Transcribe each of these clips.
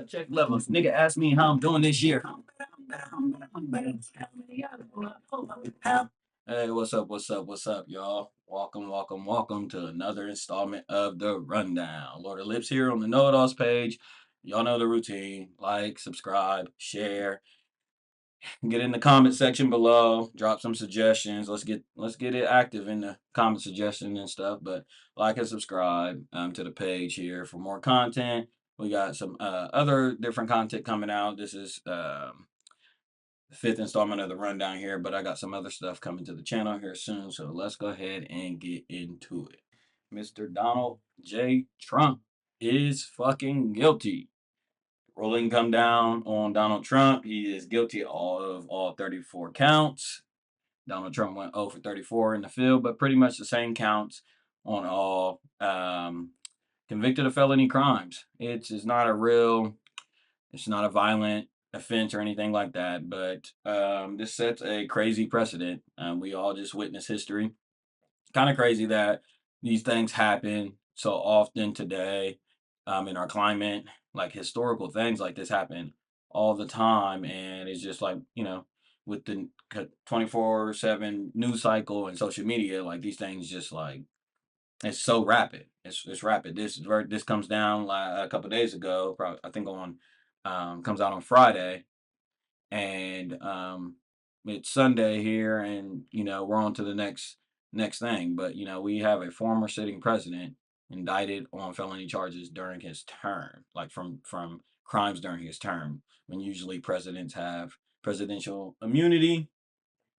Check levels. Nigga asked me how I'm doing this year. Hey, what's up? What's up? What's up, y'all? Welcome, welcome, welcome to another installment of the Rundown. Lord of Lips here on the Know It Alls page. Y'all know the routine. Like, subscribe, share, get in the comment section below. Drop some suggestions. Let's get it active in the comment suggestion and stuff. But like and subscribe to the page here for more content. We got some other different content coming out. This is the fifth installment of the rundown here, but I got some other stuff coming to the channel here soon. So let's go ahead and get into it. Mr. Donald J. Trump is fucking guilty. Ruling come down on Donald Trump. He is guilty of all 34 counts. Donald Trump went 0 for 34 in the field, but pretty much the same counts on all. Convicted of felony crimes. It's not a real, it's not a violent offense or anything like that, but this sets a crazy precedent. We all just witness history. Kind of crazy that these things happen so often today in our climate. Like historical things like this happen all the time, and it's just like with the 24/7 news cycle and social media, like these things just like it's so rapid. It's rapid. This comes down like a couple days ago. Probably I think on comes out on Friday, and it's Sunday here, and we're on to the next thing. But we have a former sitting president indicted on felony charges during his term, like from crimes during his term. When usually presidents have presidential immunity,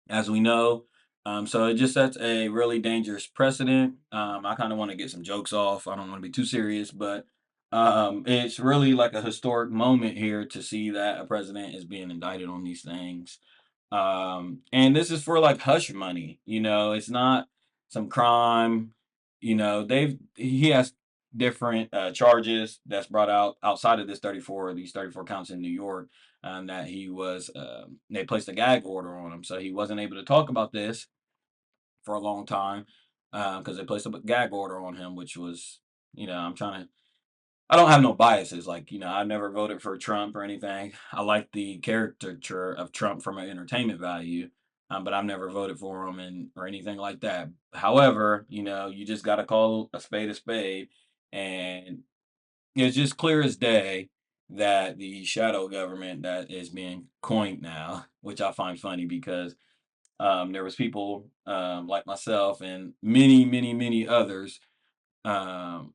as we know. So it just sets a really dangerous precedent. I kind of want to get some jokes off. I don't want to be too serious, but it's really like a historic moment here to see that a president is being indicted on these things. And this is for like hush money. It's not some crime. He has different charges that's brought out outside of these 34 counts in New York, that they placed a gag order on him. So he wasn't able to talk about this for a long time because they placed a gag order on him, which was, I don't have no biases. Like, I never voted for Trump or anything. I like the caricature of Trump from an entertainment value, but I've never voted for him or anything like that. However, you just got to call a spade a spade. And it's just clear as day that the shadow government that is being coined now, which I find funny because there was people like myself and many, many, many others um,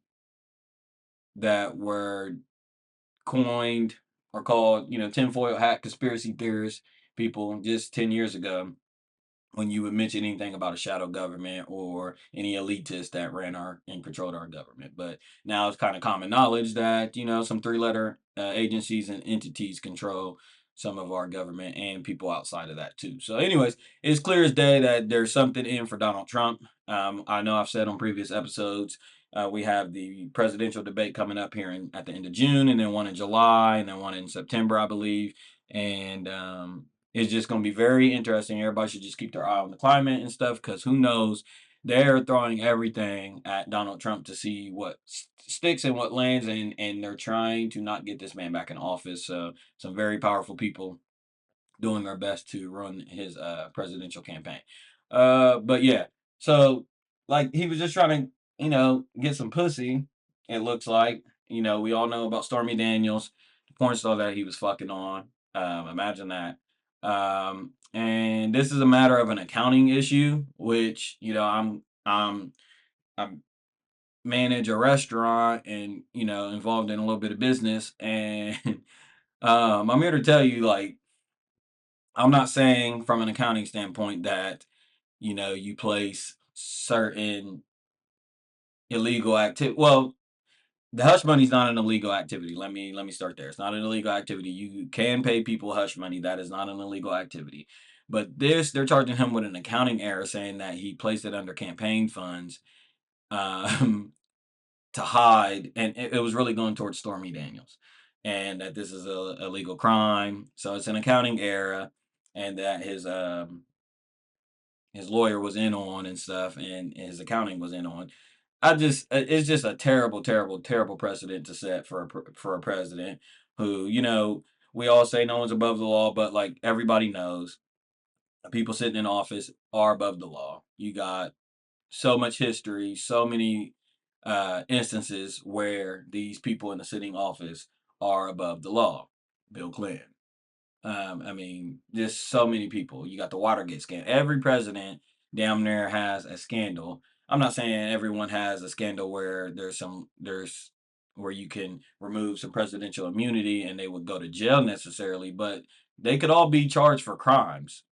that were coined or called, tinfoil hat conspiracy theorists people just 10 years ago when you would mention anything about a shadow government or any elitists that ran our and controlled our government. But now it's kind of common knowledge that, some three-letter agencies and entities control some of our government and people outside of that too. So anyways, it's clear as day that there's something in for Donald Trump. I know I've said on previous episodes, we have the presidential debate coming up here at the end of June, and then one in July, and then one in September, I believe. And it's just going to be very interesting. Everybody should just keep their eye on the climate and stuff because who knows? They're throwing everything at Donald Trump to see what sticks and what lands, and they're trying to not get this man back in office. So some very powerful people doing their best to run his presidential campaign. But yeah, so like he was just trying to get some pussy. It looks like we all know about Stormy Daniels, the porn star that he was fucking on. Imagine that. And this is a matter of an accounting issue, which I'm manage a restaurant and involved in a little bit of business, and I'm here to tell you like I'm not saying from an accounting standpoint that, you place certain illegal activity. Well, the hush money is not an illegal activity. Let me start there. It's not an illegal activity. You can pay people hush money. That is not an illegal activity. But they're charging him with an accounting error, saying that he placed it under campaign funds um, to hide, and it was really going towards Stormy Daniels, and that this is a legal crime. So it's an accounting error, and that his lawyer was in on and stuff, and his accounting was in on. It's just a terrible, terrible, terrible precedent to set for for a president. who, we all say no one's above the law, but like everybody knows the people sitting in office are above the law. You got so much history, so many instances where these people in the sitting office are above the law. Bill Clinton. I mean, just so many people. You got the Watergate scandal. Every president damn near has a scandal. I'm not saying everyone has a scandal where there's where you can remove some presidential immunity and they would go to jail necessarily, but they could all be charged for crimes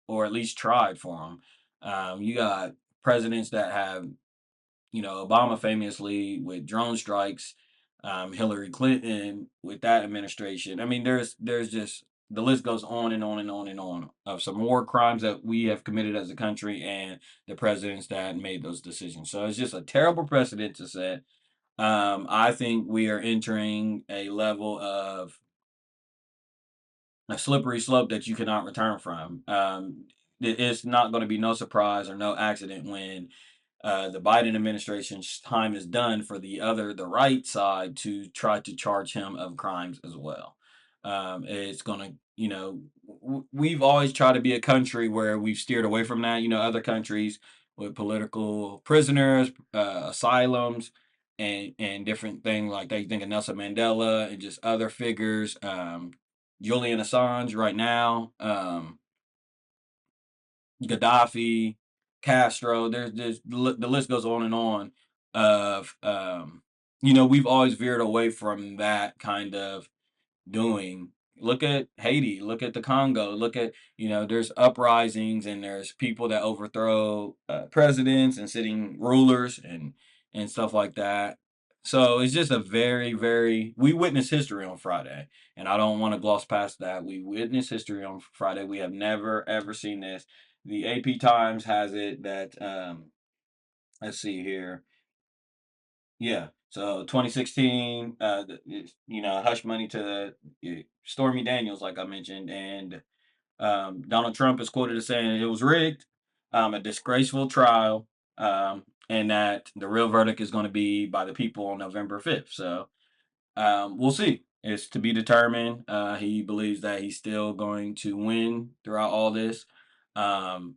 or at least tried for them. You got presidents that have, Obama famously with drone strikes, Hillary Clinton with that administration. I mean, there's just the list goes on and on and on and on of some war crimes that we have committed as a country and the presidents that made those decisions. So it's just a terrible precedent to set. I think we are entering a level of a slippery slope that you cannot return from. It's not going to be no surprise or no accident when the Biden administration's time is done for the right side to try to charge him of crimes as well. It's going to, we've always tried to be a country where we've steered away from that. Other countries with political prisoners, asylums, and different things like that. You think of Nelson Mandela and just other figures. Julian Assange right now. Gaddafi, Castro. There's the list goes on and on of we've always veered away from that kind of doing. Look at Haiti, look at the Congo, look at, there's uprisings and there's people that overthrow presidents and sitting rulers and stuff like that. So it's just a very, very, we witnessed history on Friday, and I don't want to gloss past that. We witnessed history on Friday. We have never, ever seen this. The AP Times has it that, let's see here. Yeah. So 2016, hush money to Stormy Daniels, like I mentioned, and Donald Trump is quoted as saying it was rigged, a disgraceful trial, and that the real verdict is going to be by the people on November 5th. So we'll see. It's to be determined. He believes that he's still going to win throughout all this. Um,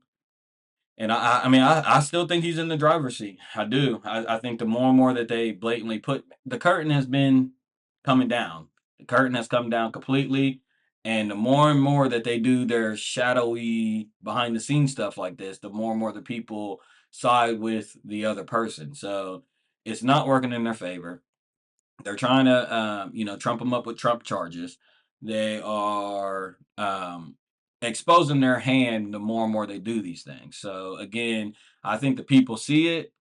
and I mean, I still think he's in the driver's seat. I do. I think the more and more that they blatantly put the curtain has been coming down. The curtain has come down completely. And the more and more that they do their shadowy behind the scenes stuff like this, the more and more the people side with the other person. So it's not working in their favor. They're trying to, trump them up with Trump charges. They are exposing their hand the more and more they do these things. So again, I think the people see it.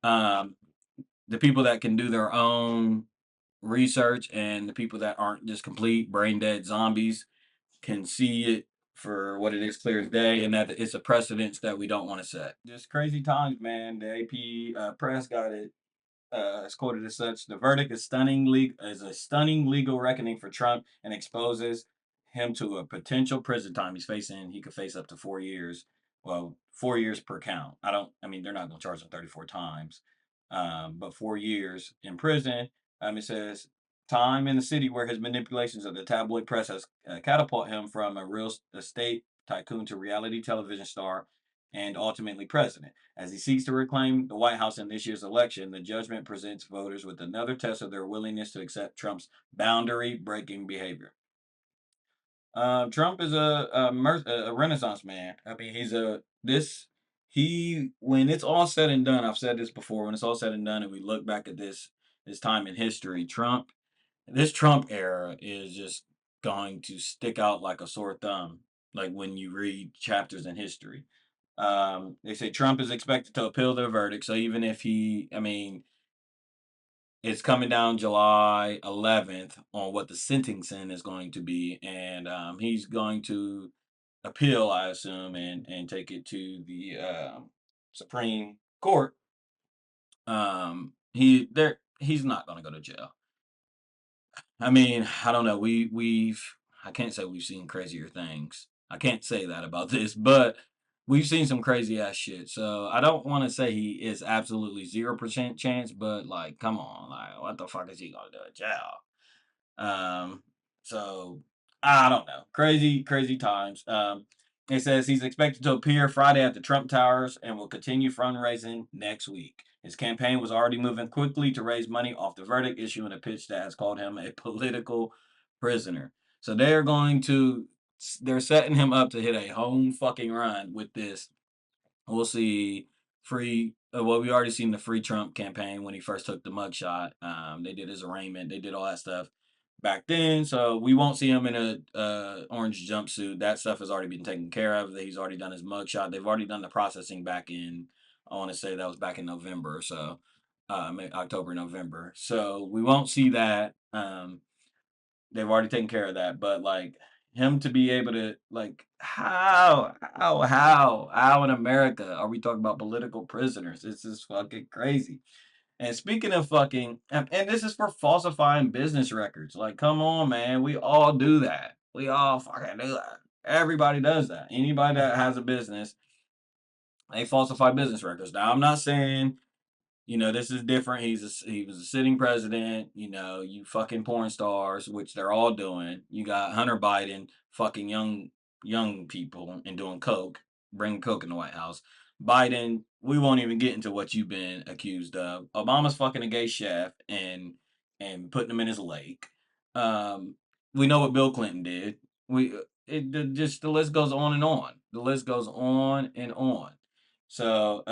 Um, the people that can do their own research and the people that aren't just complete brain dead zombies can see it for what it is clear as day, and that it's a precedence that we don't want to set. Just crazy times, man. The AP press got it is quoted as such: "The verdict is a stunning legal reckoning for Trump and exposes him to a potential prison time he's facing. He could face up to 4 years. Well, 4 years per count. I mean, they're not going to charge him 34 times, but 4 years in prison." It says time in the city where his manipulations of the tabloid press has catapulted him from a real estate tycoon to reality television star and ultimately president. As he seeks to reclaim the White House in this year's election, the judgment presents voters with another test of their willingness to accept Trump's boundary breaking behavior. Trump is a renaissance man. I mean, when it's all said and done, I've said this before, when it's all said and done and we look back at this time in history, this Trump era is just going to stick out like a sore thumb, like when you read chapters in history. They say Trump is expected to appeal the verdict. So even if I mean, it's coming down July 11th on what the sentencing is going to be, and he's going to appeal, I assume, and take it to the Supreme Court. He's not going to go to jail. I mean, I don't know. I can't say we've seen crazier things. I can't say that about this, but we've seen some crazy ass shit. So I don't want to say he is absolutely 0% chance, but like, come on, like, what the fuck is he gonna do at jail? Um, So I don't know. Crazy, crazy times. It says he's expected to appear Friday at the Trump Towers and will continue fundraising next week. His campaign was already moving quickly to raise money off the verdict, issuing a pitch that has called him a political prisoner. So they're setting him up to hit a home fucking run with this. We'll see well, we already seen the free Trump campaign when he first took the mugshot. They did his arraignment, they did all that stuff back then. So we won't see him in a orange jumpsuit. That stuff has already been taken care of. He's already done his mugshot. They've already done the processing back in, I want to say that was back in November. So October, November. So we won't see that. They've already taken care of that. But like him to be able to like how in America are we talking about political prisoners? This is fucking crazy. And speaking of fucking, and this is for falsifying business records. Like, come on, man. We all do that. We all fucking do that. Everybody does that. Anybody that has a business, they falsify business records. Now, I'm not saying this is different. He was a sitting president. You fucking porn stars, which they're all doing. You got Hunter Biden fucking young people and doing coke, bringing coke in the White House. Biden, we won't even get into what you've been accused of. Obama's fucking a gay chef and putting him in his lake. Um, we know what Bill Clinton did. Just the list goes on and on. The list goes on and on. So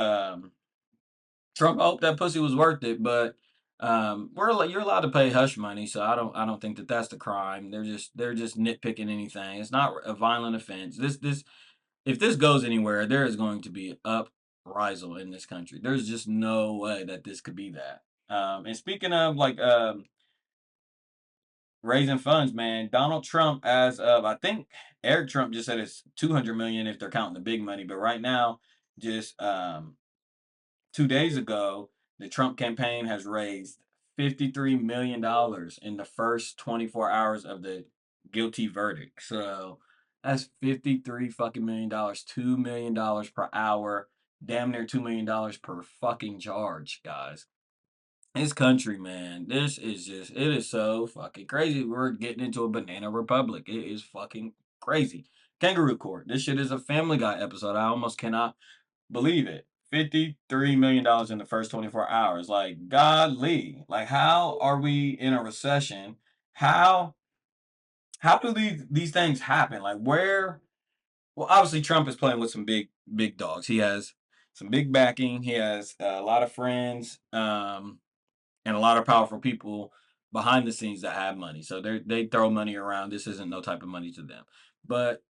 Trump hoped that pussy was worth it, but you're allowed to pay hush money, so I don't think that that's the crime. They're just nitpicking anything. It's not a violent offense. This if this goes anywhere, there is going to be uprisal in this country. There's just no way that this could be that. And speaking of like raising funds, man, Donald Trump, as of I think Eric Trump just said it's 200 million if they're counting the big money, but right now, just 2 days ago, the Trump campaign has raised $53 million in the first 24 hours of the guilty verdict. So that's 53 fucking $1 million, $2 million per hour, damn near $2 million per fucking charge, guys. This country, man, it is so fucking crazy. We're getting into a banana republic. It is fucking crazy. Kangaroo court. This shit is a Family Guy episode. I almost cannot believe it. $53 million in the first 24 hours. Like, godly. Like, how are we in a recession? How how do these things happen? Like, where? Well, obviously Trump is playing with some big dogs. He has some big backing. He has a lot of friends, and a lot of powerful people behind the scenes that have money. So they throw money around. This isn't no type of money to them. But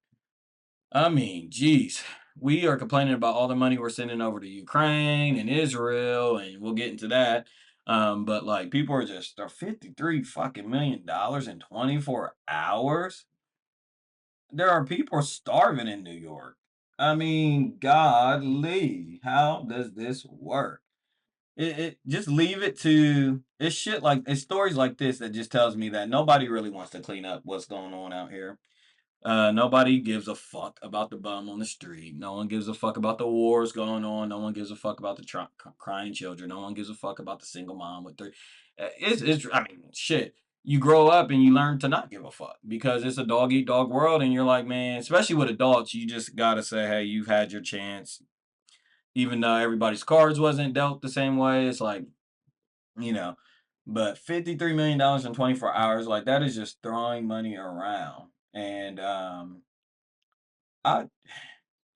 I mean, geez, we are complaining about all the money we're sending over to Ukraine and Israel, and we'll get into that. But like, people are just they're 53 fucking $1 million in 24 hours. There are people starving in New York. I mean, godly, how does this work? It just leave it to it's shit like it's stories like this that just tells me that nobody really wants to clean up what's going on out here. Nobody gives a fuck about the bum on the street. No one gives a fuck about the wars going on. No one gives a fuck about the crying children. No one gives a fuck about the single mom with three. I mean, shit. You grow up and you learn to not give a fuck because it's a dog eat dog world, and you're like, man, especially with adults, you just gotta say, hey, you've had your chance. Even though everybody's cards wasn't dealt the same way, it's like, you know, but $53 million in 24 hours, like that is just throwing money around. And I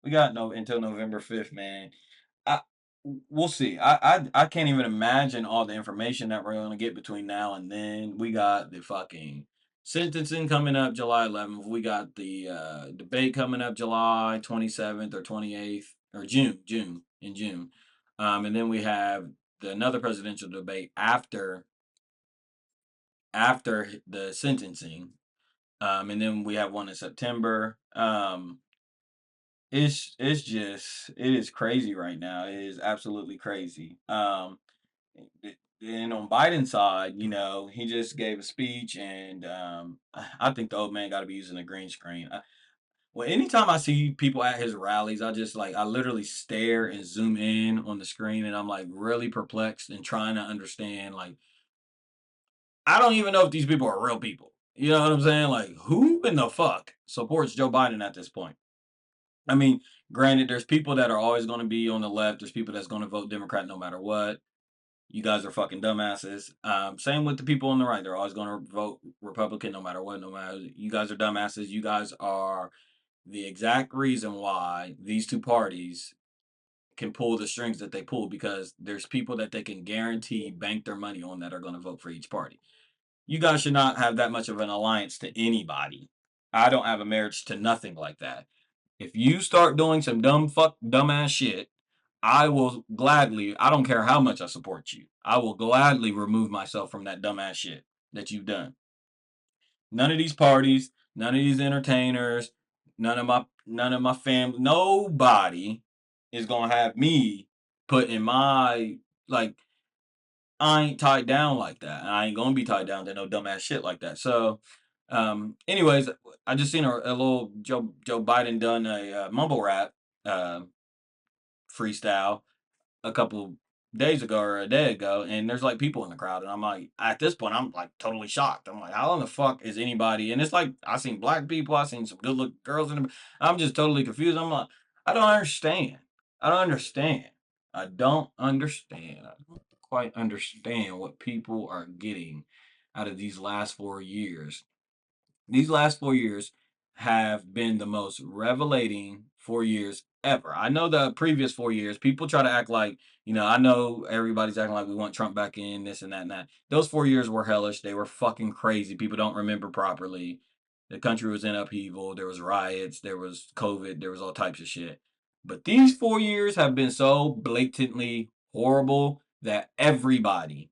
we got no until November 5th, man. I we'll see. I can't even imagine all the information that we're gonna get between now and then. We got the fucking sentencing coming up July 11th. We got the debate coming up July 27th or 28th or June. And then we have another presidential debate after the sentencing. And then we have one in September. It's just it is crazy right now. It is absolutely crazy. And on Biden's side, he just gave a speech, and I think the old man got to be using a green screen. Well, anytime I see people at his rallies, I literally stare and zoom in on the screen, and I'm like really perplexed and trying to understand. Like, I don't even know if these people are real people. You know what I'm saying? Like, who in the fuck supports Joe Biden at this point? I mean, granted, there's people that are always going to be on the left. There's people that's going to vote Democrat no matter what. You guys are fucking dumbasses. Same with the people on the right. They're always going to vote Republican no matter what. No matter, you guys are dumbasses. You guys are the exact reason why these two parties can pull the strings that they pull, because there's people that they can guarantee bank their money on that are going to vote for each party. You guys should not have that much of an alliance to anybody. I don't have a marriage to nothing like that. If you start doing some dumbass shit, I will gladly, I don't care how much I support you, I will gladly remove myself from that dumbass shit that you've done. None of these parties, none of these entertainers, none of my family, nobody is gonna have me put in my, like, I ain't tied down like that. And I ain't gonna be tied down to no dumbass shit like that. So, anyways, I just seen a little Joe Biden done a mumble rap uh, freestyle a couple days ago or a day ago, and there's like people in the crowd, and I'm like, at this point, I'm like totally shocked. I'm like, how in the fuck is anybody? And it's like I seen black people, I seen some good looking girls in the. I'm just totally confused. I'm like, I don't understand. I don't understand. I don't understand. I don't quite understand what people are getting out of these last 4 years. These last 4 years have been the most revelating 4 years ever. I know the previous 4 years, people try to act like, I know everybody's acting like we want Trump back in, this and that and that. Those 4 years were hellish. They were fucking crazy. People don't remember properly. The country was in upheaval. There was riots. There was COVID. There was all types of shit. But these 4 years have been so blatantly horrible that everybody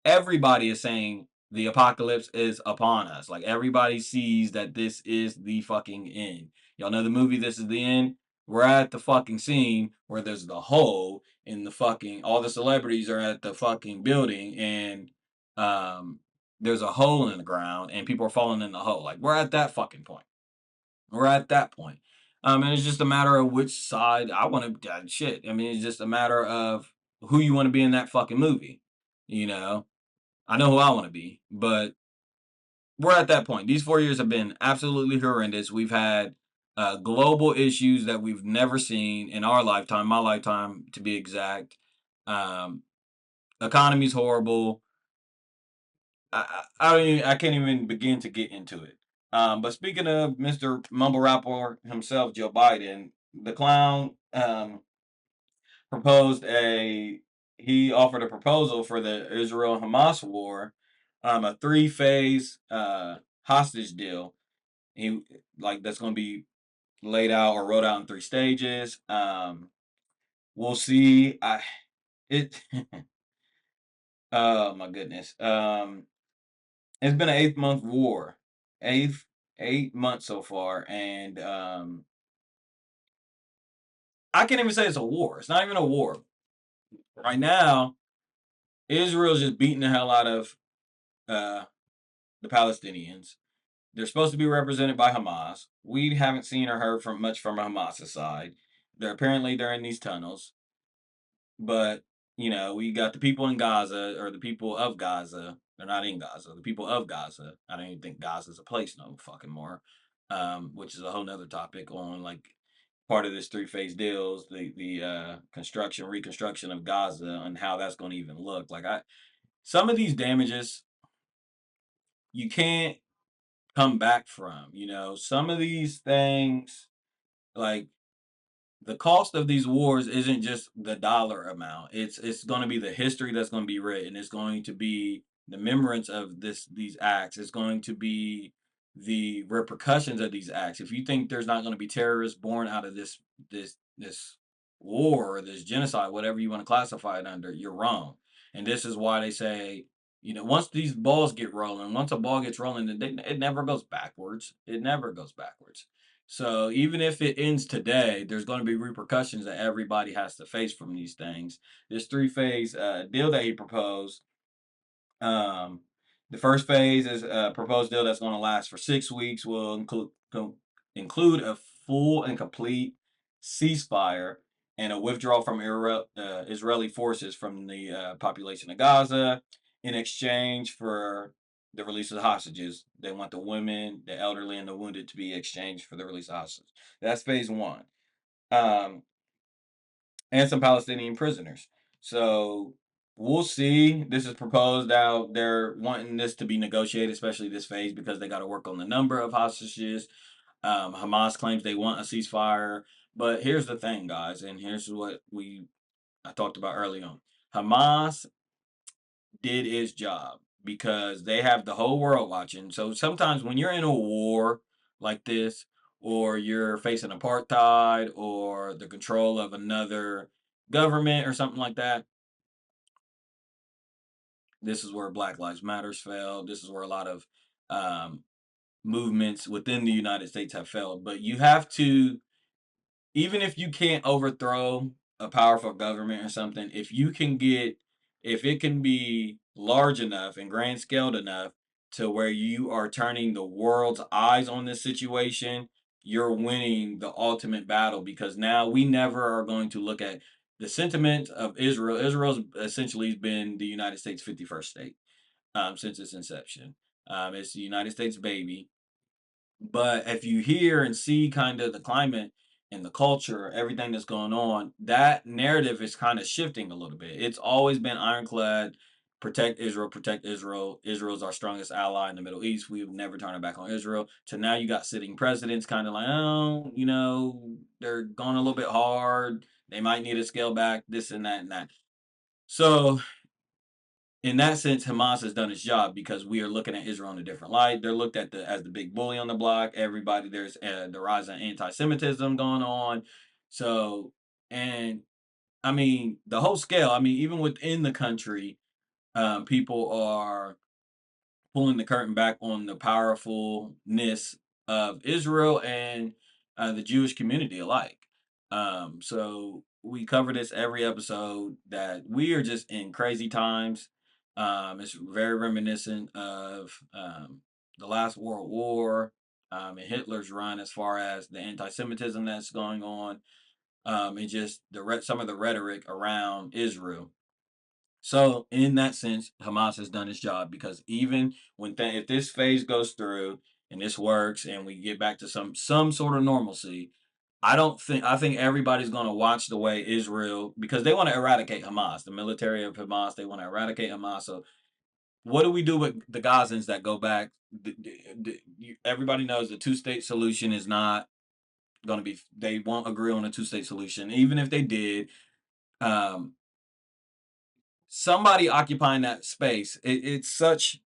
is saying the apocalypse is upon us. Like, everybody sees that this is the fucking end. Y'all know the movie This Is the End? We're at the fucking scene where there's the hole in the fucking, all the celebrities are at the fucking building, and um there's a hole in the ground and people are falling in the hole. Like, we're at that fucking point. We're at that point. And it's just a matter of which side I want to shit. I mean, it's just a matter of who you want to be in that fucking movie. You know, I know who I want to be, but we're at that point. These 4 years have been absolutely horrendous. We've had global issues that we've never seen in our lifetime, my lifetime to be exact. Um, Economy's horrible. I can't even begin to get into it. But speaking of Mr. Mumble Rapper himself, Joe Biden, the clown, proposed a he offered a proposal for the Israel Hamas war, a three-phase hostage deal. He like that's going to be laid out or wrote out in three stages. We'll see. I it Oh my goodness. It's been an 8 month war, eighth 8 months so far, and I can't even say it's a war. It's not even a war right now. Israel's just beating the hell out of uh, the Palestinians. They're supposed to be represented by Hamas. We haven't seen or heard from much from Hamas' side. They're in these tunnels, but we got the people in Gaza, or the people of Gaza. They're not in Gaza. The people of Gaza. I don't even think Gaza's a place no fucking more. Which is a whole nother topic on, like, part of this three-phase deals, the construction reconstruction of Gaza and how that's going to even look. Like, some of these damages you can't come back from. Some of these things, like, the cost of these wars isn't just the dollar amount. It's going to be the history that's going to be written. It's going to be the remembrance of these acts. It's going to be the repercussions of these acts. If you think there's not going to be terrorists born out of this war or this genocide, whatever you want to classify it under, you're wrong. And this is why they say, once these balls get rolling, once a ball gets rolling, it never goes backwards. It never goes backwards. So even if it ends today, there's going to be repercussions that everybody has to face from these things. This three-phase deal that he proposed, um, the first phase is a proposed deal that's going to last for 6 weeks. Will include a full and complete ceasefire and a withdrawal from Israeli forces from the population of Gaza in exchange for the release of the hostages. They want the women, the elderly, and the wounded to be exchanged for the release of hostages. That's phase one. Um, and some Palestinian prisoners. So we'll see. This is proposed out. They're wanting this to be negotiated, especially this phase, because they got to work on the number of hostages. Hamas claims they want a ceasefire. But here's the thing, guys, and here's what I talked about early on. Hamas did its job because they have the whole world watching. So sometimes when you're in a war like this, or you're facing apartheid or the control of another government or something like that, this is where Black Lives Matters failed. This is where a lot of um, movements within the United States have failed. But you have to, even if you can't overthrow a powerful government or something, if it can be large enough and grand scaled enough to where you are turning the world's eyes on this situation, you're winning the ultimate battle, because now we never are going to look at the sentiment of Israel. Israel's essentially been the United States' 51st state since its inception. It's the United States baby, but if you hear and see kind of the climate and the culture, everything that's going on, that narrative is kind of shifting a little bit. It's always been ironclad, protect Israel, protect Israel. Israel's our strongest ally in the Middle East. We would never turn our back on Israel. To now you got sitting presidents kind of like, oh, they're going a little bit hard. They might need to scale back this and that and that. So in that sense, Hamas has done its job because we are looking at Israel in a different light. They're looked at as the big bully on the block. Everybody, there's the rise of anti-Semitism going on. So, and I mean, the whole scale. I mean, even within the country, people are pulling the curtain back on the powerfulness of Israel and the Jewish community alike. So we cover this every episode that we are just in crazy times. It's very reminiscent of the last World War and Hitler's run as far as the anti-Semitism that's going on, and just some of the rhetoric around Israel. So in that sense, Hamas has done its job, because even if this phase goes through and this works and we get back to some sort of normalcy, I think everybody's going to watch the way Israel, because they want to eradicate Hamas, the military of Hamas. They want to eradicate Hamas. So what do we do with the Gazans that go back? Everybody knows the two-state solution is not going to be. They won't agree on a two-state solution, even if they did. Um, Somebody occupying that space. It's such,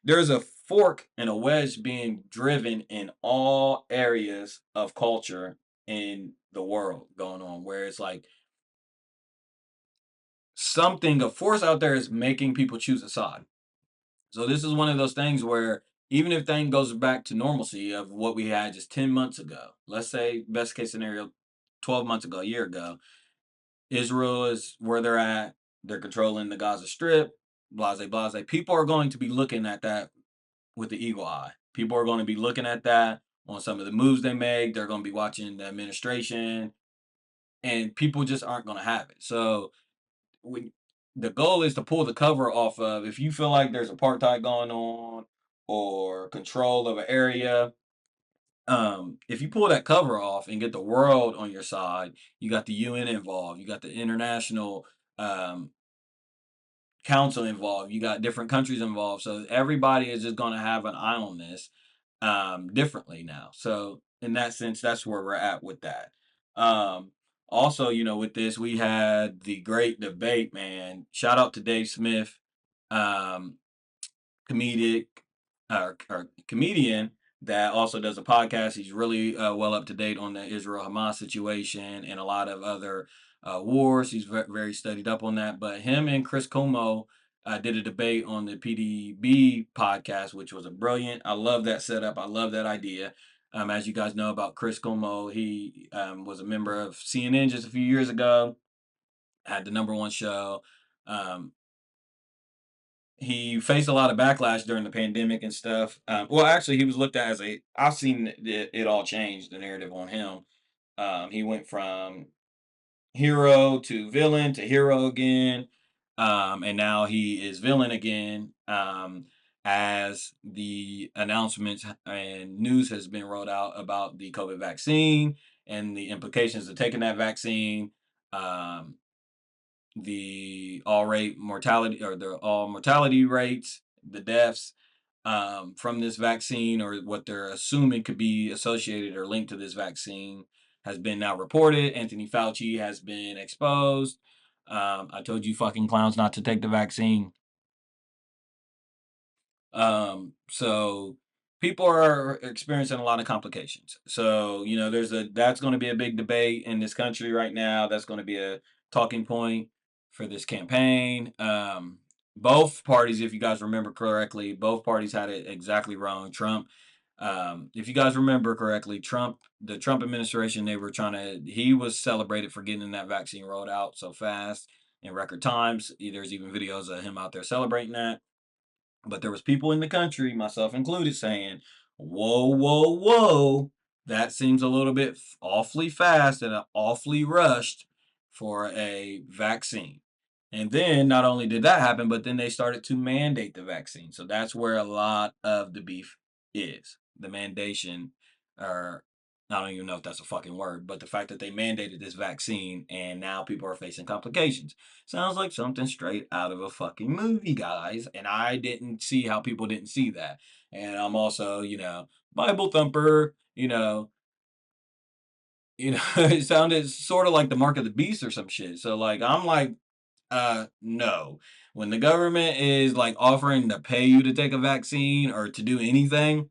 there's a fork and a wedge being driven in all areas of culture in the world going on, where it's like a force out there is making people choose a side. So this is one of those things where even if thing goes back to normalcy of what we had just 10 months ago, let's say best case scenario, 12 months ago, a year ago, Israel is where they're at. They're controlling the Gaza Strip, blase, blase. People are going to be looking at that with the eagle eye. People are going to be looking at that on some of the moves they make. They're going to be watching the administration, and people just aren't going to have it. So when the goal is to pull the cover off of, if you feel like there's apartheid going on or control of an area, if you pull that cover off and get the world on your side, you got the UN involved, you got the international um, council involved, you got different countries involved. So everybody is just going to have an eye on this differently now. So in that sense, that's where we're at with that. Um, Also, with this, we had the great debate, man. Shout out to Dave Smith. Um, Comedic or comedian that also does a podcast. He's really well up to date on the Israel Hamas situation and a lot of other wars. He's very studied up on that. But him and Chris Como did a debate on the PDB podcast, which was a brilliant. I love that setup. I love that idea. As you guys know about Chris Como, he was a member of CNN just a few years ago. Had the number one show. Um, he faced a lot of backlash during the pandemic and stuff. Well, actually, he was looked at as I've seen it all change, the narrative on him. He went from hero to villain to hero again. And now he is villain again. as the announcements and news has been rolled out about the COVID vaccine and the implications of taking that vaccine. Um, the all rate mortality or the all mortality rates, the deaths from this vaccine, or what they're assuming could be associated or linked to this vaccine, has been now reported. Anthony Fauci has been exposed. I told you fucking clowns not to take the vaccine. So people are experiencing a lot of complications. So, that's going to be a big debate in this country right now. That's going to be a talking point for this campaign. Both parties, if you guys remember correctly, both parties had it exactly wrong. Trump, if you guys remember correctly, the Trump administration, he was celebrated for getting that vaccine rolled out so fast in record times. There's even videos of him out there celebrating that. But there was people in the country, myself included, saying, "Whoa, whoa, whoa, that seems a little bit awfully fast and awfully rushed for a vaccine." And then not only did that happen, but then they started to mandate the vaccine. So that's where a lot of the beef is. The mandation, or I don't even know if that's a fucking word, but the fact that they mandated this vaccine and now people are facing complications. Sounds like something straight out of a fucking movie, guys. And I didn't see how people didn't see that. And I'm also, Bible thumper, it sounded sort of like the mark of the beast or some shit. So like I'm like, no. When the government is like offering to pay you to take a vaccine or to do anything,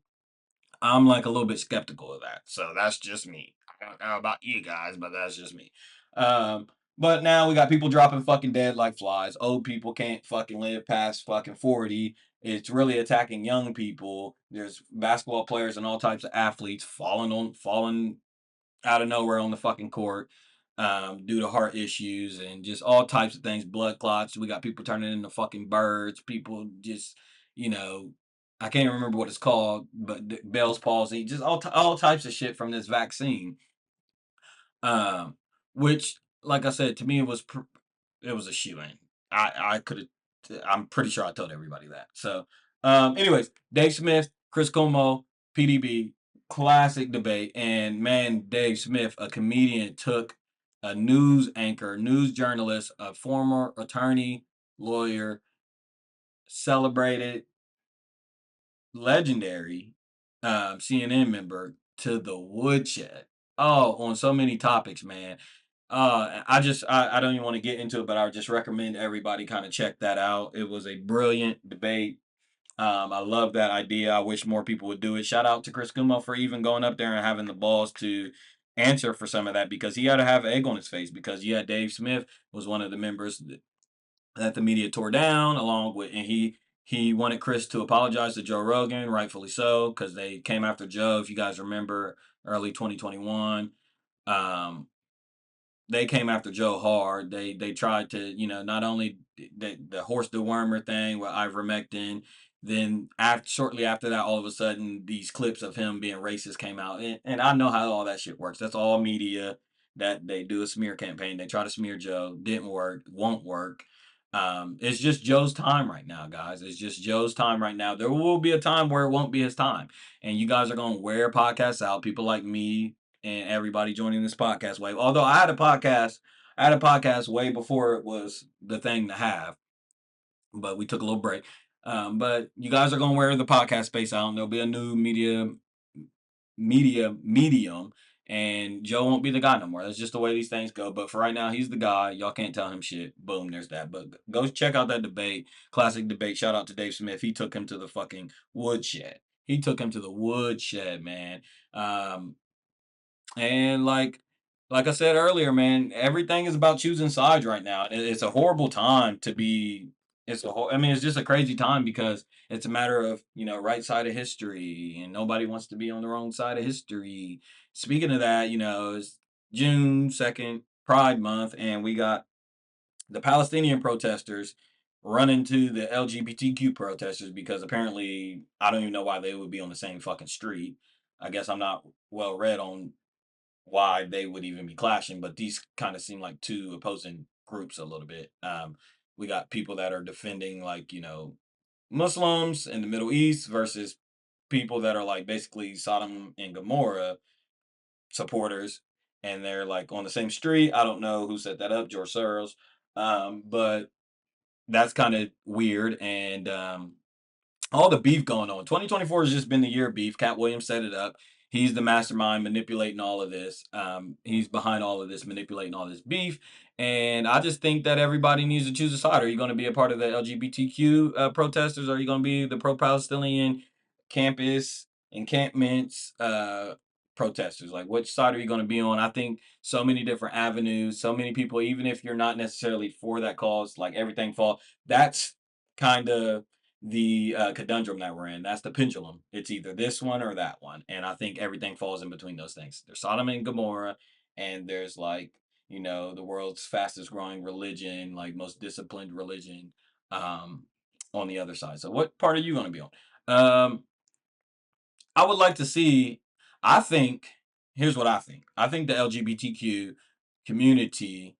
I'm like a little bit skeptical of that. So that's just me. I don't know about you guys, but that's just me. Um, but now we got people dropping fucking dead like flies. Old people can't fucking live past fucking 40. It's really attacking young people. There's basketball players and all types of athletes falling out of nowhere on the fucking court, due to heart issues and just all types of things, blood clots. We got people turning into fucking birds. People just, you know, I can't remember what it's called, but Bell's palsy, just all types of shit from this vaccine. Um, which, like I said, to me it was a shoe in. I could have. I'm pretty sure I told everybody that. So, anyways, Dave Smith, Chris Como, PDB, classic debate, and man, Dave Smith, a comedian, took a news anchor, news journalist, a former attorney, lawyer, celebrated, legendary, CNN member to the woodshed. Oh, on so many topics, man. I don't even want to get into it, but I would just recommend everybody kind of check that out. It was a brilliant debate. I love that idea. I wish more people would do it. Shout out to Chris Cuomo for even going up there and having the balls to answer for some of that, because he had to have egg on his face, because yeah, Dave Smith was one of the members that the media tore down, along with, and he wanted Chris to apologize to Joe Rogan, rightfully so, because they came after Joe. If you guys remember, early 2021. Um, they came after Joe hard. They tried to, not only the horse dewormer thing with ivermectin, then shortly after that, all of a sudden these clips of him being racist came out, and I know how all that shit works. That's all media, that they do a smear campaign. They try to smear Joe, didn't work, won't work. It's just Joe's time right now, guys. It's just Joe's time right now. There will be a time where it won't be his time, and you guys are gonna wear podcasts out. People like me and everybody joining this podcast wave. Although I had a podcast way before it was the thing to have, but we took a little break. But you guys are gonna wear the podcast space out, and there'll be a new medium, and Joe won't be the guy no more. That's just the way these things go. But for right now, he's the guy. Y'all can't tell him shit. Boom, there's that. But go check out that debate, classic debate. Shout out to Dave Smith. He took him to the fucking woodshed. He took him to the woodshed, man. And like I said earlier, man, everything is about choosing sides right now. It's a horrible time to be. I mean, it's just a crazy time, because it's a matter of, right side of history, and nobody wants to be on the wrong side of history. Speaking of that, it's June 2nd, Pride Month, and we got the Palestinian protesters running to the LGBTQ protesters, because apparently I don't even know why they would be on the same fucking street. I guess I'm not well read on why they would even be clashing, but these kind of seem like two opposing groups a little bit. We got people that are defending, like, Muslims in the Middle East versus people that are like basically Sodom and Gomorrah supporters, and they're like on the same street. I don't know who set that up, George Soros, but that's kind of weird. And all the beef going on. 2024 has just been the year of beef. Cat Williams set it up. He's the mastermind manipulating all of this. He's behind all of this, manipulating all this beef. And I just think that everybody needs to choose a side. Are you going to be a part of the LGBTQ protesters? Are you going to be the pro-Palestinian campus encampments protesters? Like, which side are you going to be on? I think so many different avenues, so many people, even if you're not necessarily for that cause, like everything fall. That's kind of the conundrum that we're in. That's the pendulum. It's either this one or that one. And I think everything falls in between those things. There's Sodom and Gomorrah, and there's like, the world's fastest growing religion, like most disciplined religion, um, on the other side. So what part are you going to be on? I would like to see, I think, here's what I think. I think the LGBTQ community,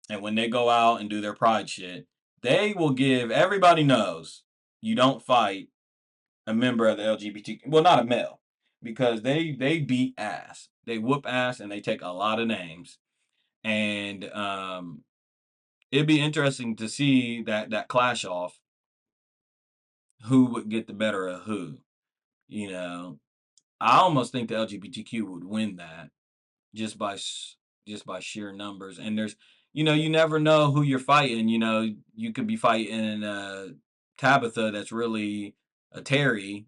and when they go out and do their pride shit, they will give everybody knows you don't fight a member of the LGBT, well, not a male, because they beat ass, they whoop ass, and they take a lot of names. And it'd be interesting to see that clash off, who would get the better of who. You know, I almost think the LGBTQ would win that just by just by sheer numbers. And there's, you never know who you're fighting. You could be fighting Tabitha, that's really a Terry.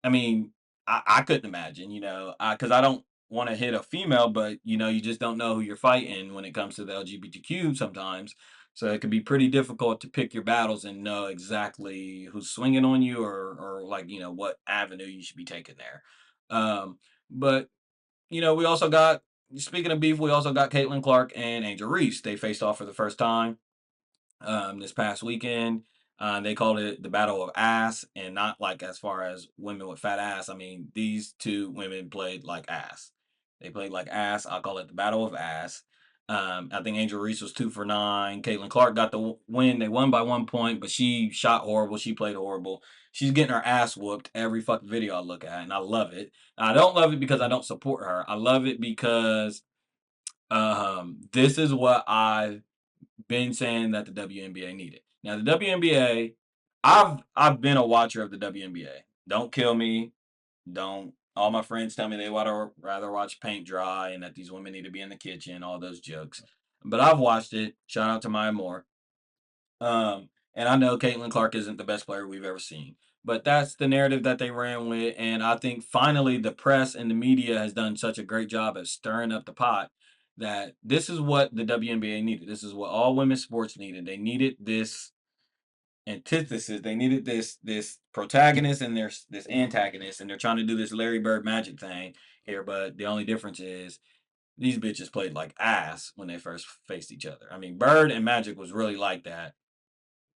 I mean, I couldn't imagine, because I don't want to hit a female, but you just don't know who you're fighting when it comes to the LGBTQ sometimes. So it can be pretty difficult to pick your battles and know exactly who's swinging on you, or like, what avenue you should be taking there. But we also got, speaking of beef, we also got Caitlin Clark and Angel Reese. They faced off for the first time this past weekend. They called it the Battle of Ass, and not like as far as women with fat ass. I mean, these two women played like ass. They played like ass. I'll call it the Battle of Ass. I think Angel Reese was 2 for 9. Caitlin Clark got the win. They won by 1 point, but she shot horrible. She played horrible. She's getting her ass whooped every fucking video I look at, and I love it. I don't love it because I don't support her. I love it because this is what I've been saying that the WNBA needed. Now the WNBA, I've been a watcher of the WNBA. Don't kill me. Don't. All my friends tell me they would rather watch paint dry and that these women need to be in the kitchen. All those jokes, but I've watched it. Shout out to Maya Moore. And I know Caitlin Clark isn't the best player we've ever seen, but that's the narrative that they ran with. And I think finally the press and the media has done such a great job at stirring up the pot that this is what the WNBA needed. This is what all women's sports needed. They needed this antithesis. They needed this protagonist and there's this antagonist, and they're trying to do this Larry Bird magic thing here. But the only difference is these bitches played like ass when they first faced each other. I mean, Bird and Magic was really like that.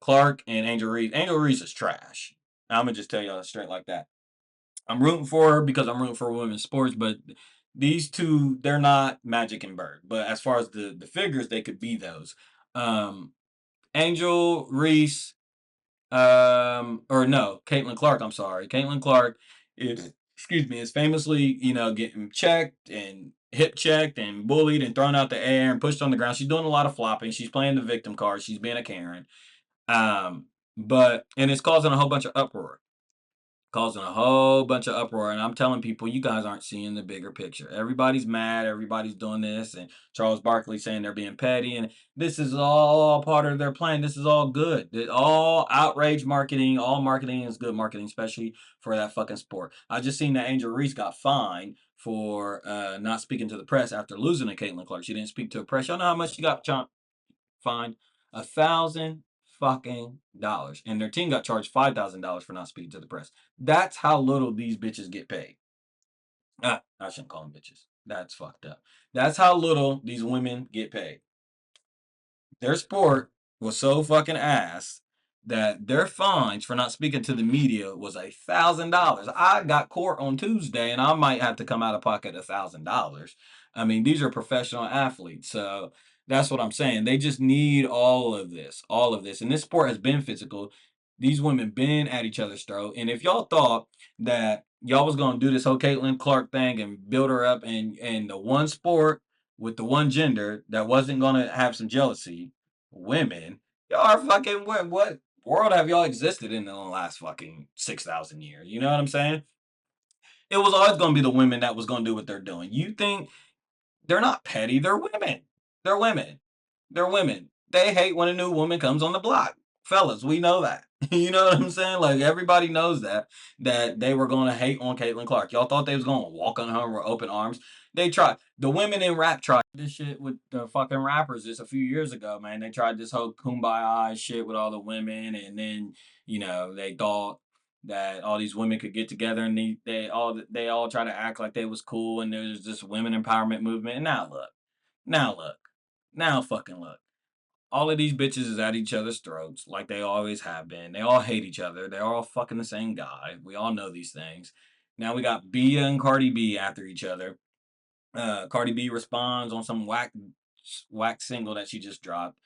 Clark and Angel Reese. Angel Reese is trash. I'm gonna just tell y'all straight like that. I'm rooting for her because I'm rooting for women's sports, but these two, they're not Magic and Bird. But as far as the figures, they could be those. Um, Angel Reese, or no, Caitlin Clark. I'm sorry, Caitlin Clark is, excuse me, is famously, getting checked and hip checked and bullied and thrown out the air and pushed on the ground. She's doing a lot of flopping. She's playing the victim card. She's being a Karen. But and it's causing a whole bunch of uproar, and I'm telling people, you guys aren't seeing the bigger picture. Everybody's mad, everybody's doing this, and Charles Barkley saying they're being petty, and this is all part of their plan. This is all good. All outrage marketing. All marketing is good marketing, especially for that fucking sport. I just seen that Angel Reese got fined for not speaking to the press after losing to Caitlin Clark. She didn't speak to the press. Y'all know how much she got fined? $1,000 fucking dollars, and their team got charged $5,000 for not speaking to the press. That's how little these bitches get paid. I shouldn't call them bitches. That's fucked up. That's how little these women get paid. Their sport was so fucking ass that their fines for not speaking to the media was $1,000. I got court on Tuesday, and I might have to come out of pocket $1,000. I mean, these are professional athletes, so that's what I'm saying. They just need all of this, and this sport has been physical. These women been at each other's throat. And if y'all thought that y'all was gonna do this whole Caitlin Clark thing and build her up in the one sport with the one gender that wasn't gonna have some jealousy, women, y'all are fucking what world have y'all existed in the last fucking 6,000 years? You know what I'm saying? It was always gonna be the women that was gonna do what they're doing. You think they're not petty. They're women. They're women. They're women. They hate when a new woman comes on the block. Fellas, we know that. You know what I'm saying? Like everybody knows that they were gonna hate on Caitlin Clark. Y'all thought they was gonna walk on her with open arms. They tried. The women in rap tried this shit with the fucking rappers just a few years ago, man. They tried this whole kumbaya shit with all the women, and then they thought that all these women could get together and they all try to act like they was cool and there's this women empowerment movement. And now look, now fucking look. All of these bitches is at each other's throats like they always have been. They all hate each other. They're all fucking the same guy. We all know these things. Now we got Bia and Cardi B after each other. Cardi B responds on some whack single that she just dropped.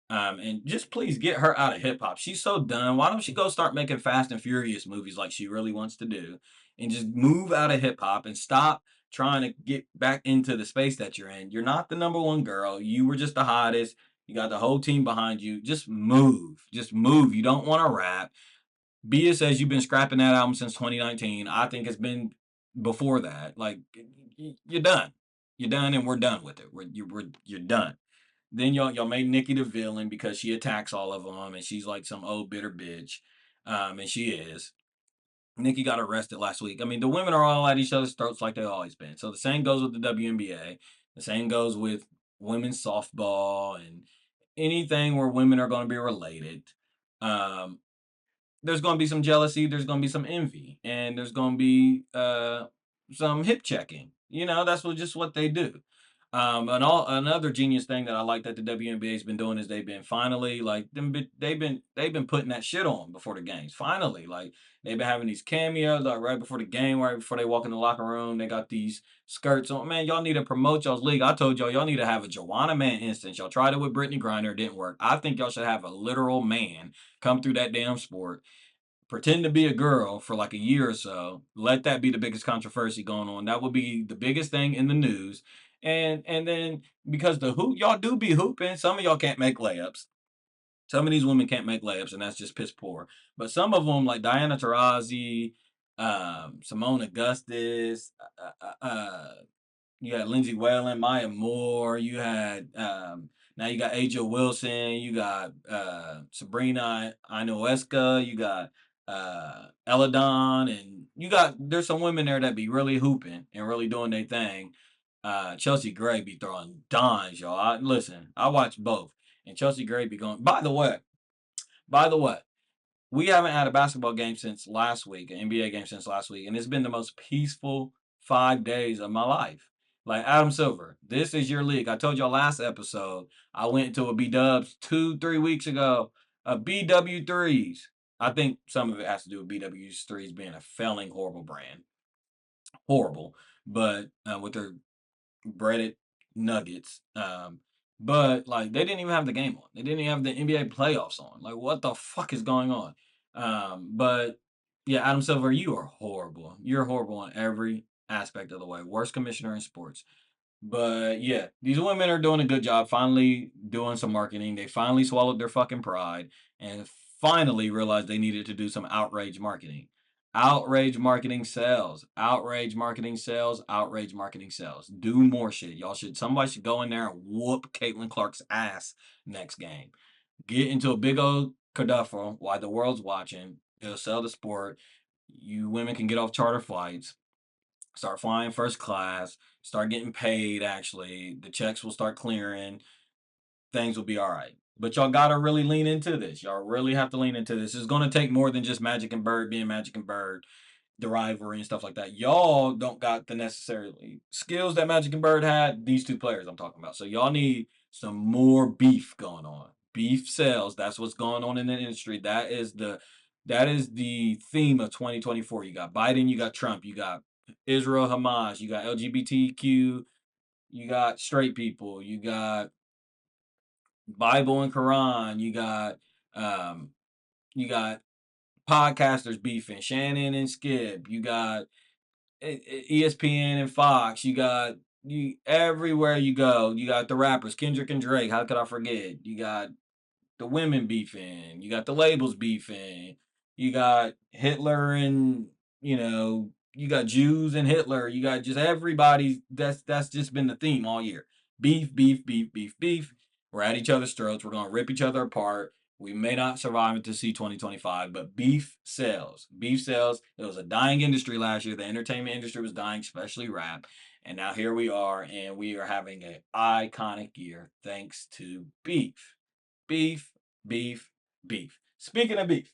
And just please get her out of hip hop. She's so done. Why don't she go start making Fast and Furious movies like she really wants to do, and just move out of hip hop and stop trying to get back into the space that you're in. You're not the number one girl. You were just the hottest. You got the whole team behind you. Just move. Just move. You don't want to rap. Bia says you've been scrapping that album since 2019. I think it's been before that. Like you're done. You're done, and we're done with it. You're done. Then y'all made Nikki the villain because she attacks all of them, and she's like some old bitter bitch, and she is. Nikki got arrested last week. I mean, the women are all at each other's throats like they've always been. So the same goes with the WNBA. The same goes with women's softball and anything where women are going to be related. Um, there's going to be some jealousy, there's going to be some envy, and there's going to be some hip checking. That's just what they do. Another genius thing that I like that the WNBA's been doing is they've been finally like they've been putting that shit on before the games. Finally, like they've been having these cameos like right before the game, right before they walk in the locker room. They got these skirts on. Man, y'all need to promote y'all's league. I told y'all need to have a Joanna Man instance. Y'all tried it with Brittany Griner, it didn't work. I think y'all should have a literal man come through that damn sport, pretend to be a girl for like a year or so. Let that be the biggest controversy going on. That would be the biggest thing in the news. And then because the hoop y'all do be hooping, some of y'all can't make layups. Some of these women can't make layups, and that's just piss poor. But some of them, like Diana Taurasi, Simone Augustus, you had Lindsay Whalen, Maya Moore. You had now you got Aja Wilson. You got Sabrina Ionescu. You got Eladon, and there's some women there that be really hooping and really doing their thing. Chelsea Gray be throwing dimes, y'all. Listen, I watch both, and Chelsea Gray be going. By the way, we haven't had a basketball game since last week, an NBA game since last week, and it's been the most peaceful 5 days of my life. Like Adam Silver, this is your league. I told y'all last episode, I went to a B Dubs 2, 3 weeks ago, a BW3s. I think some of it has to do with BW3s being a failing, horrible brand. Horrible. But with their breaded nuggets. But like they didn't even have the game on. They didn't even have the NBA playoffs on. Like what the fuck is going on? But yeah, Adam Silver, you are horrible. You're horrible on every aspect of the way. Worst commissioner in sports. But yeah, these women are doing a good job finally doing some marketing. They finally swallowed their fucking pride and finally realized they needed to do some outrage marketing. Outrage marketing sells. Outrage marketing sells. Outrage marketing sells. Do more shit. Somebody should go in there and whoop Caitlin Clark's ass next game. Get into a big old kerfuffle while the world's watching. It'll sell the sport. You women can get off charter flights, start flying first class, start getting paid actually. The checks will start clearing. Things will be all right. But y'all gotta really lean into this. Y'all really have to lean into this. It's gonna take more than just Magic and Bird being Magic and Bird, the rivalry and stuff like that. Y'all don't got the necessarily skills that Magic and Bird had. These two players I'm talking about. So y'all need some more beef going on. Beef sells. That's what's going on in the industry. That is the theme of 2024. You got Biden, you got Trump, you got Israel, Hamas, you got LGBTQ, you got straight people, you got Bible and Quran, you got podcasters beefing, Shannon and Skip. You got ESPN and Fox. You got you everywhere you go. You got the rappers Kendrick and Drake. How could I forget? You got the women beefing. You got the labels beefing. You got Hitler and you got Jews and Hitler. You got just everybody. That's just been the theme all year. Beef, beef, beef, beef, beef. We're at each other's throats. We're gonna rip each other apart. We may not survive to see 2025, but beef sells. Beef sells. It was a dying industry last year. The entertainment industry was dying, especially rap. And now here we are, and we are having an iconic year thanks to beef. Beef, beef, beef. Speaking of beef,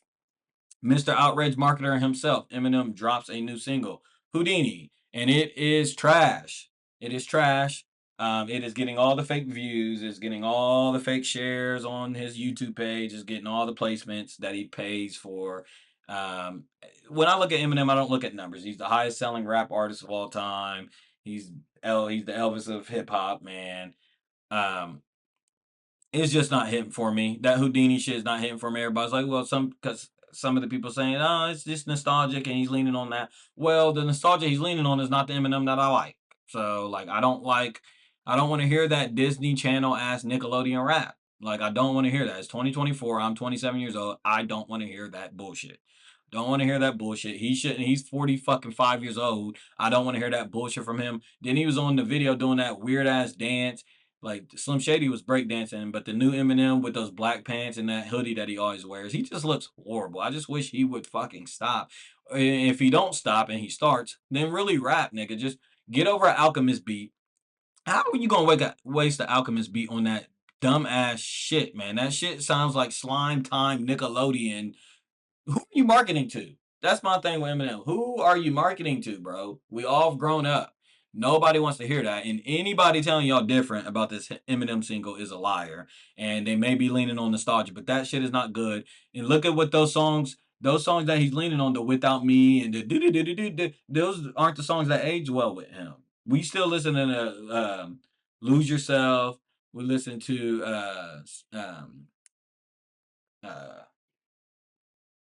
Mr. Outrage Marketer himself, Eminem, drops a new single, Houdini, and it is trash. It is trash. It is getting all the fake views. It's getting all the fake shares on his YouTube page. It's getting all the placements that he pays for. Um, when I look at Eminem, I don't look at numbers. He's the highest selling rap artist of all time. He's the Elvis of hip hop, man. Um, it's just not hitting for me. That Houdini shit is not hitting for me. Everybody's like, well, because some of the people saying, oh, it's just nostalgic and he's leaning on that. Well, the nostalgia he's leaning on is not the Eminem that I like. So, like, I don't want to hear that Disney Channel ass Nickelodeon rap. Like, I don't want to hear that. It's 2024. I'm 27 years old. I don't want to hear that bullshit. Don't want to hear that bullshit. He shouldn't. He's 40 fucking 5 years old. I don't want to hear that bullshit from him. Then he was on the video doing that weird ass dance. Like Slim Shady was breakdancing, but the new Eminem with those black pants and that hoodie that he always wears, he just looks horrible. I just wish he would fucking stop. If he don't stop and he starts, then really rap, nigga. Just get over an Alchemist beat. How are you gonna waste the Alchemist beat on that dumb ass shit, man? That shit sounds like Slime Time Nickelodeon. Who are you marketing to? That's my thing with Eminem. Who are you marketing to, bro? We all have grown up. Nobody wants to hear that. And anybody telling y'all different about this Eminem single is a liar. And they may be leaning on nostalgia, but that shit is not good. And look at what those songs that he's leaning on, the Without Me and the do do do do do, those aren't the songs that age well with him. We still listen to Lose Yourself. We listen to uh,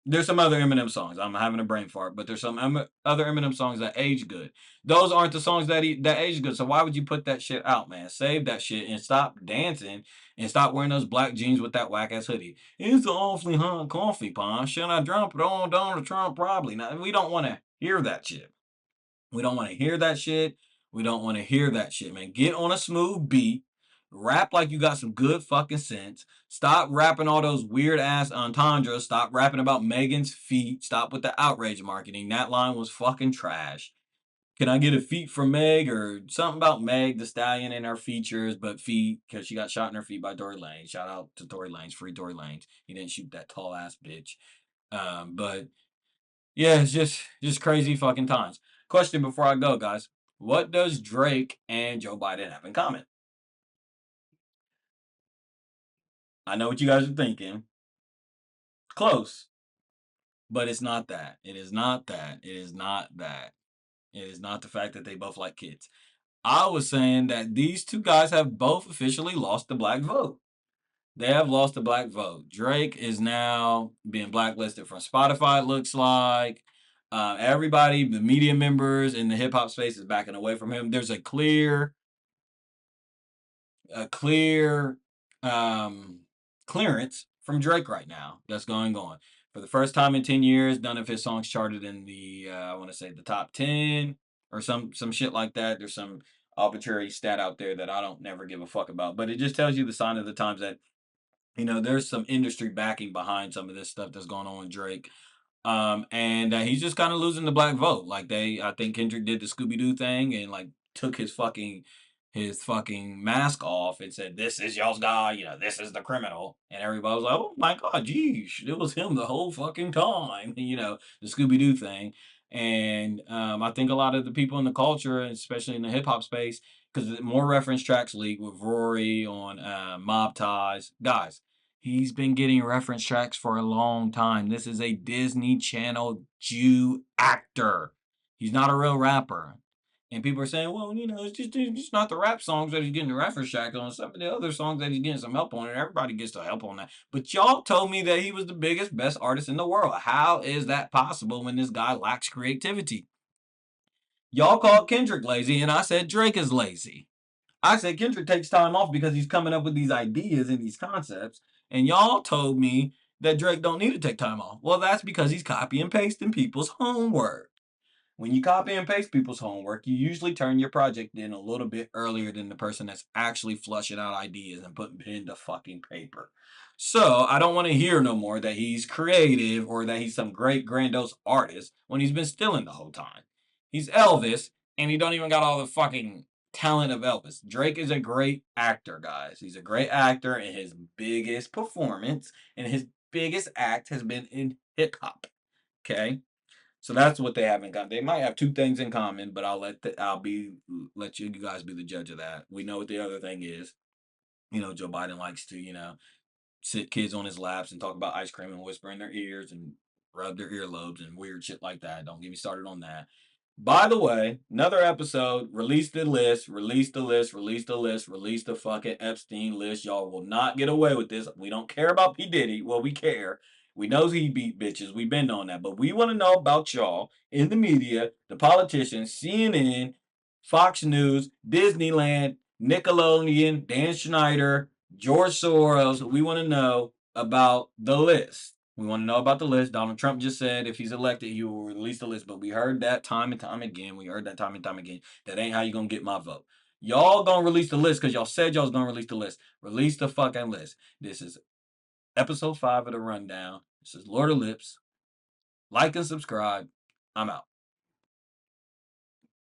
there's some other Eminem songs. I'm having a brain fart, but there's some other Eminem songs that age good. Those aren't the songs that age good. So why would you put that shit out, man? Save that shit and stop dancing and stop wearing those black jeans with that whack ass hoodie. It's awfully hot coffee pond. Should I drop it on Donald Trump? Probably. Now we don't want to hear that shit. We don't want to hear that shit. We don't want to hear that shit, man. Get on a smooth beat. Rap like you got some good fucking sense. Stop rapping all those weird ass entendres. Stop rapping about Megan's feet. Stop with the outrage marketing. That line was fucking trash. Can I get a feat from Meg or something about Meg the Stallion in her features, but feet because she got shot in her feet by Tory Lanez. Shout out to Tory Lanez, free Tory Lanez. He didn't shoot that tall ass bitch. But yeah, it's just crazy fucking times. Question before I go, guys. What does Drake and Joe Biden have in common? I know what you guys are thinking. Close, but it's not that. It is not that. It is not that. It is not the fact that they both like kids. I was saying that these two guys have both officially lost the black vote. They have lost the black vote. Drake is now being blacklisted from Spotify, it looks like. Everybody, the media members in the hip hop space is backing away from him. There's a clear um, clearance from Drake right now that's going on. For the first time in 10 years, none of his songs charted in the I want to say the top 10 or some shit like that. There's some arbitrary stat out there that I don't never give a fuck about, but it just tells you the sign of the times that there's some industry backing behind some of this stuff that's going on with Drake. And he's just kind of losing the black vote. Like I think Kendrick did the Scooby Doo thing and like took his fucking mask off and said, "This is y'all's guy. This is the criminal." And everybody was like, "Oh my god, geez, it was him the whole fucking time." The Scooby Doo thing. And I think a lot of the people in the culture, especially in the hip hop space, because more reference tracks leak with Rory on Mob Ties, guys. He's been getting reference tracks for a long time. This is a Disney Channel Jew actor. He's not a real rapper. And people are saying, well, it's just not the rap songs that he's getting the reference track on. Some of the other songs that he's getting some help on, and everybody gets the help on that. But y'all told me that he was the biggest, best artist in the world. How is that possible when this guy lacks creativity? Y'all called Kendrick lazy, and I said Drake is lazy. I said Kendrick takes time off because he's coming up with these ideas and these concepts. And y'all told me that Drake don't need to take time off. Well, that's because he's copy and pasting people's homework. When you copy and paste people's homework, you usually turn your project in a little bit earlier than the person that's actually flushing out ideas and putting pen to fucking paper. So I don't want to hear no more that he's creative or that he's some great grandiose artist when he's been stealing the whole time. He's Elvis and he don't even got all the fucking talent of Elvis. Drake is a great actor, guys. He's a great actor, and his biggest performance and his biggest act has been in hip hop. Okay? So that's what they have in common. They might have two things in common, but let you guys be the judge of that. We know what the other thing is. Joe Biden likes to, sit kids on his laps and talk about ice cream and whisper in their ears and rub their earlobes and weird shit like that. Don't get me started on that. By the way, another episode, release the list, release the list, release the list, release the fucking Epstein list. Y'all will not get away with this. We don't care about P. Diddy. Well, we care. We know he beat bitches. We've been on that. But we want to know about y'all in the media, the politicians, CNN, Fox News, Disneyland, Nickelodeon, Dan Schneider, George Soros. We want to know about the list. We want to know about the list. Donald Trump just said if he's elected, he will release the list. But we heard that time and time again. We heard that time and time again. That ain't how you gonna get my vote. Y'all gonna release the list because y'all said y'all was gonna release the list. Release the fucking list. This is episode 5 of the rundown. This is Lord of Lips. Like and subscribe. I'm out.